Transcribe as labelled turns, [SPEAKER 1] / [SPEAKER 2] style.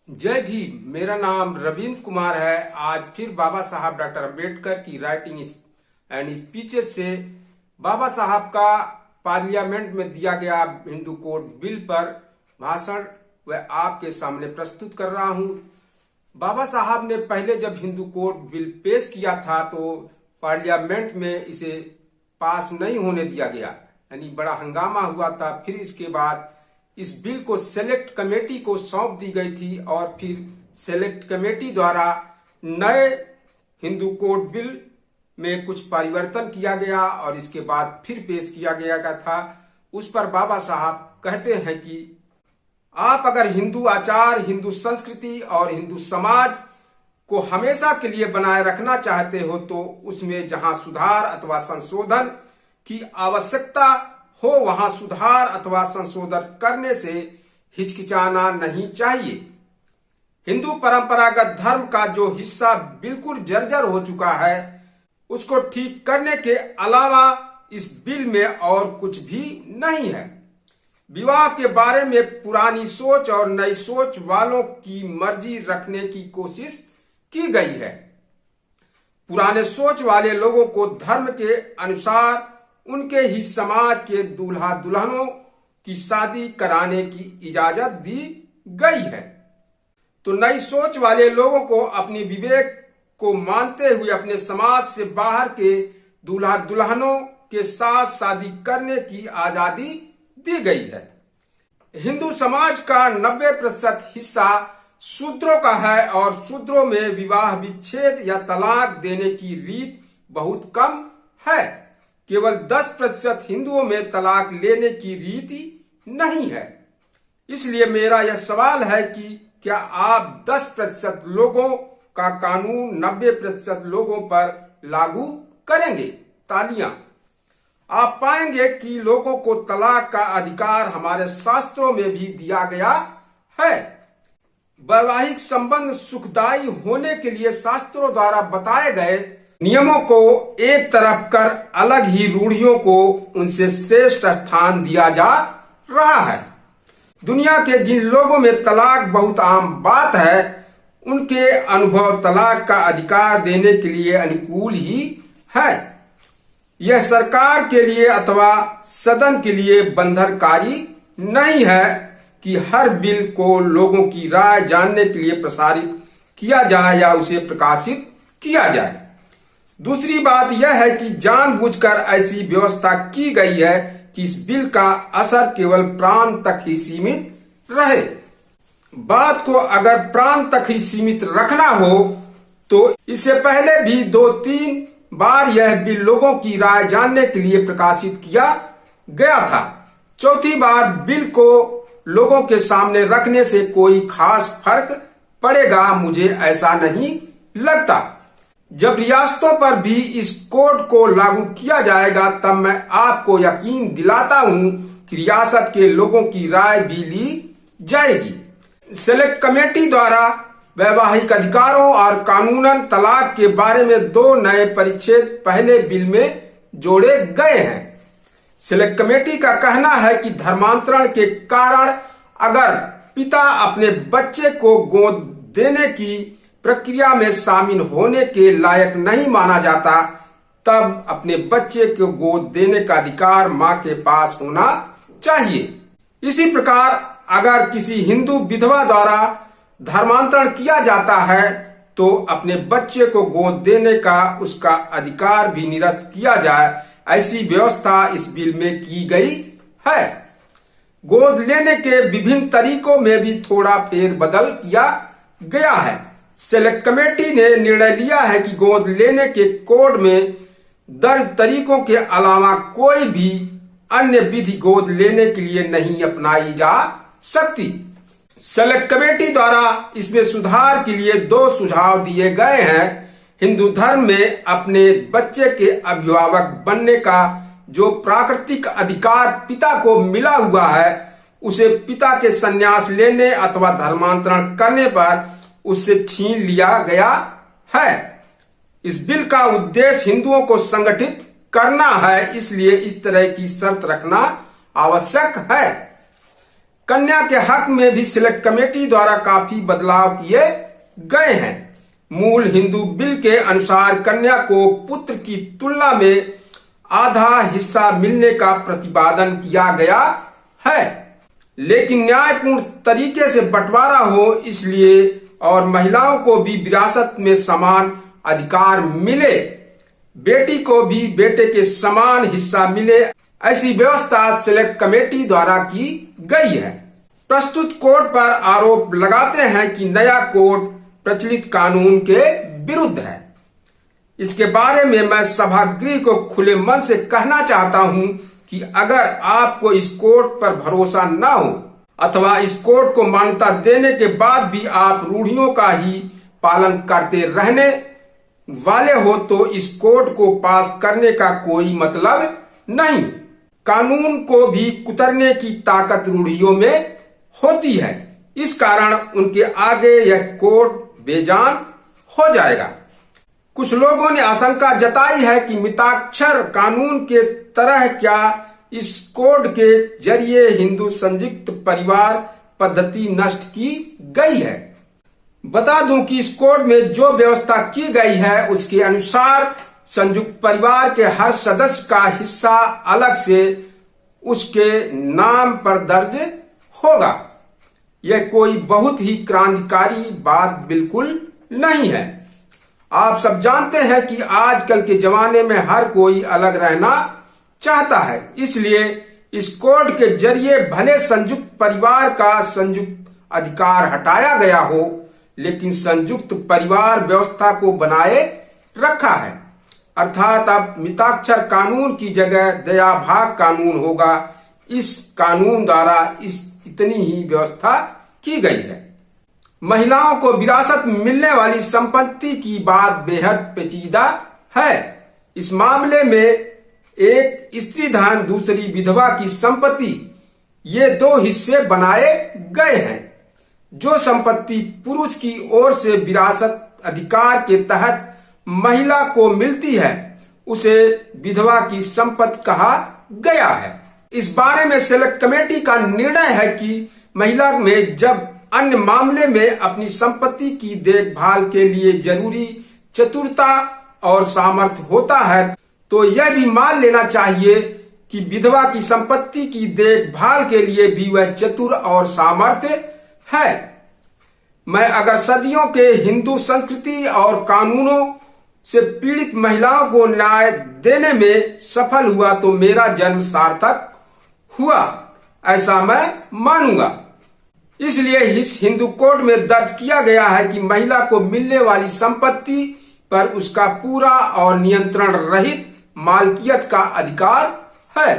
[SPEAKER 1] जय भीम। मेरा नाम रविंद्र कुमार है। आज फिर बाबा साहब डॉक्टर अंबेडकर की राइटिंग एंड स्पीचेस से बाबा साहब का पार्लियामेंट में दिया गया हिंदू कोड बिल पर भाषण वह आपके सामने प्रस्तुत कर रहा हूं। बाबा साहब ने पहले जब हिंदू कोड बिल पेश किया था तो पार्लियामेंट में इसे पास नहीं होने दिया गया, यानी बड़ा हंगामा हुआ था। फिर इसके बाद इस बिल को सेलेक्ट कमेटी को सौंप दी गई थी और फिर सेलेक्ट कमेटी द्वारा नए हिंदू कोड बिल में कुछ परिवर्तन किया गया और इसके बाद फिर पेश किया गया था। उस पर बाबा साहब कहते हैं कि आप अगर हिंदू आचार, हिंदू संस्कृति और हिंदू समाज को हमेशा के लिए बनाए रखना चाहते हो तो उसमें जहां सुधार अथवा संशोधन की आवश्यकता हो वहां सुधार अथवा संशोधन करने से हिचकिचाना नहीं चाहिए। हिंदू परंपरागत धर्म का जो हिस्सा बिल्कुल जर्जर हो चुका है उसको ठीक करने के अलावा इस बिल में और कुछ भी नहीं है। विवाह के बारे में पुरानी सोच और नई सोच वालों की मर्जी रखने की कोशिश की गई है। पुराने सोच वाले लोगों को धर्म के अनुसार उनके ही समाज के दूल्हा दुल्हनों की शादी कराने की इजाजत दी गई है, तो नई सोच वाले लोगों को अपनी विवेक को मानते हुए अपने समाज से बाहर के दूल्हा दुल्हनों के साथ शादी करने की आजादी दी गई है। हिंदू समाज का 90% हिस्सा शूद्रों का है और शूद्रों में विवाह विच्छेद या तलाक देने की रीत बहुत कम है। केवल 10% हिंदुओं में तलाक लेने की रीति नहीं है। इसलिए मेरा यह सवाल है कि क्या आप 10% लोगों का कानून 90% लोगों पर लागू करेंगे? तालियां। आप पाएंगे कि लोगों को तलाक का अधिकार हमारे शास्त्रों में भी दिया गया है। वैवाहिक संबंध सुखदायी होने के लिए शास्त्रों द्वारा बताए गए नियमों को एक तरफ कर अलग ही रूढ़ियों को उनसे श्रेष्ठ स्थान दिया जा रहा है। दुनिया के जिन लोगों में तलाक बहुत आम बात है उनके अनुभव तलाक का अधिकार देने के लिए अनुकूल ही है। यह सरकार के लिए अथवा सदन के लिए बंधनकारी नहीं है कि हर बिल को लोगों की राय जानने के लिए प्रसारित किया जाए या उसे प्रकाशित किया जाए। दूसरी बात यह है कि जानबूझकर ऐसी व्यवस्था की गई है कि इस बिल का असर केवल प्रांत तक ही सीमित रहे। बात को अगर प्रांत तक ही सीमित रखना हो तो इससे पहले भी 2-3 बार यह बिल लोगों की राय जानने के लिए प्रकाशित किया गया था। चौथी बार बिल को लोगों के सामने रखने से कोई खास फर्क पड़ेगा, मुझे ऐसा नहीं लगता। जब रियासतों पर भी इस कोड को लागू किया जाएगा तब मैं आपको यकीन दिलाता हूं कि रियासत के लोगों की राय भी ली जाएगी। सेलेक्ट कमेटी द्वारा वैवाहिक अधिकारों और कानूनन तलाक के बारे में 2 नए परिच्छेद पहले बिल में जोड़े गए हैं। सेलेक्ट कमेटी का कहना है कि धर्मांतरण के कारण अगर पिता अपने बच्चे को गोद देने की प्रक्रिया में शामिल होने के लायक नहीं माना जाता तब अपने बच्चे को गोद देने का अधिकार मां के पास होना चाहिए। इसी प्रकार अगर किसी हिंदू विधवा द्वारा धर्मांतरण किया जाता है तो अपने बच्चे को गोद देने का उसका अधिकार भी निरस्त किया जाए, ऐसी व्यवस्था इस बिल में की गई है। गोद लेने के विभिन्न तरीकों में भी थोड़ा फेरबदल किया गया है। सेलेक्ट कमेटी ने निर्णय लिया है कि गोद लेने के कोड में दर्ज तरीकों के अलावा कोई भी अन्य विधि गोद लेने के लिए नहीं अपनाई जा सकती। सेलेक्ट कमेटी द्वारा इसमें सुधार के लिए 2 सुझाव दिए गए हैं। हिंदू धर्म में अपने बच्चे के अभिभावक बनने का जो प्राकृतिक अधिकार पिता को मिला हुआ है उसे पिता के संन्यास लेने अथवा धर्मांतरण करने पर उससे छीन लिया गया है। इस बिल का उद्देश्य हिंदुओं को संगठित करना है, इसलिए इस तरह की शर्त रखना आवश्यक है। कन्या के हक में भी सिलेक्ट कमेटी द्वारा काफी बदलाव किए गए हैं। मूल हिंदू बिल के अनुसार कन्या को पुत्र की तुलना में आधा हिस्सा मिलने का प्रतिपादन किया गया है, लेकिन न्यायपूर्ण तरीके से बंटवारा हो इसलिए और महिलाओं को भी विरासत में समान अधिकार मिले, बेटी को भी बेटे के समान हिस्सा मिले, ऐसी व्यवस्था सिलेक्ट कमेटी द्वारा की गई है। प्रस्तुत कोड पर आरोप लगाते हैं कि नया कोड प्रचलित कानून के विरुद्ध है। इसके बारे में मैं सभागृह को खुले मन से कहना चाहता हूं कि अगर आपको इस कोड पर भरोसा न हो अथवा इस कोड को मान्यता देने के बाद भी आप रूढ़ियों का ही पालन करते रहने वाले हो तो इस कोड को पास करने का कोई मतलब नहीं। कानून को भी कुतरने की ताकत रूढ़ियों में होती है, इस कारण उनके आगे यह कोड बेजान हो जाएगा। कुछ लोगों ने आशंका जताई है कि मिताक्षर कानून के तरह क्या इस कोड के जरिए हिंदू संयुक्त परिवार पद्धति नष्ट की गई है। बता दूं कि इस कोड में जो व्यवस्था की गई है उसके अनुसार संयुक्त परिवार के हर सदस्य का हिस्सा अलग से उसके नाम पर दर्ज होगा। यह कोई बहुत ही क्रांतिकारी बात बिल्कुल नहीं है। आप सब जानते हैं कि आजकल के जमाने में हर कोई अलग रहना चाहता है, इसलिए इस कोड के जरिए भले संयुक्त परिवार का संयुक्त अधिकार हटाया गया हो, लेकिन संयुक्त परिवार व्यवस्था को बनाए रखा है। अर्थात अब मिताक्षर कानून की जगह दया भाग कानून होगा। इस कानून द्वारा इतनी ही व्यवस्था की गई है। महिलाओं को विरासत में मिलने वाली संपत्ति की बात बेहद पेचीदा है। इस मामले में एक स्त्री धन दूसरी विधवा की संपत्ति, ये दो हिस्से बनाए गए हैं। जो संपत्ति पुरुष की ओर से विरासत अधिकार के तहत महिला को मिलती है उसे विधवा की संपत्ति कहा गया है। इस बारे में सेलेक्ट कमेटी का निर्णय है कि महिला में जब अन्य मामले में अपनी संपत्ति की देखभाल के लिए जरूरी चतुरता और सामर्थ्य होता है तो यह भी मान लेना चाहिए कि विधवा की संपत्ति की देखभाल के लिए भी वह चतुर और सामर्थ्य है। मैं अगर सदियों के हिंदू संस्कृति और कानूनों से पीड़ित महिलाओं को न्याय देने में सफल हुआ तो मेरा जन्म सार्थक हुआ, ऐसा मैं मानूंगा। इसलिए इस हिंदू कोड में दर्ज किया गया है कि महिला को मिलने वाली संपत्ति पर उसका पूरा और नियंत्रण रहित मालकियत का अधिकार है।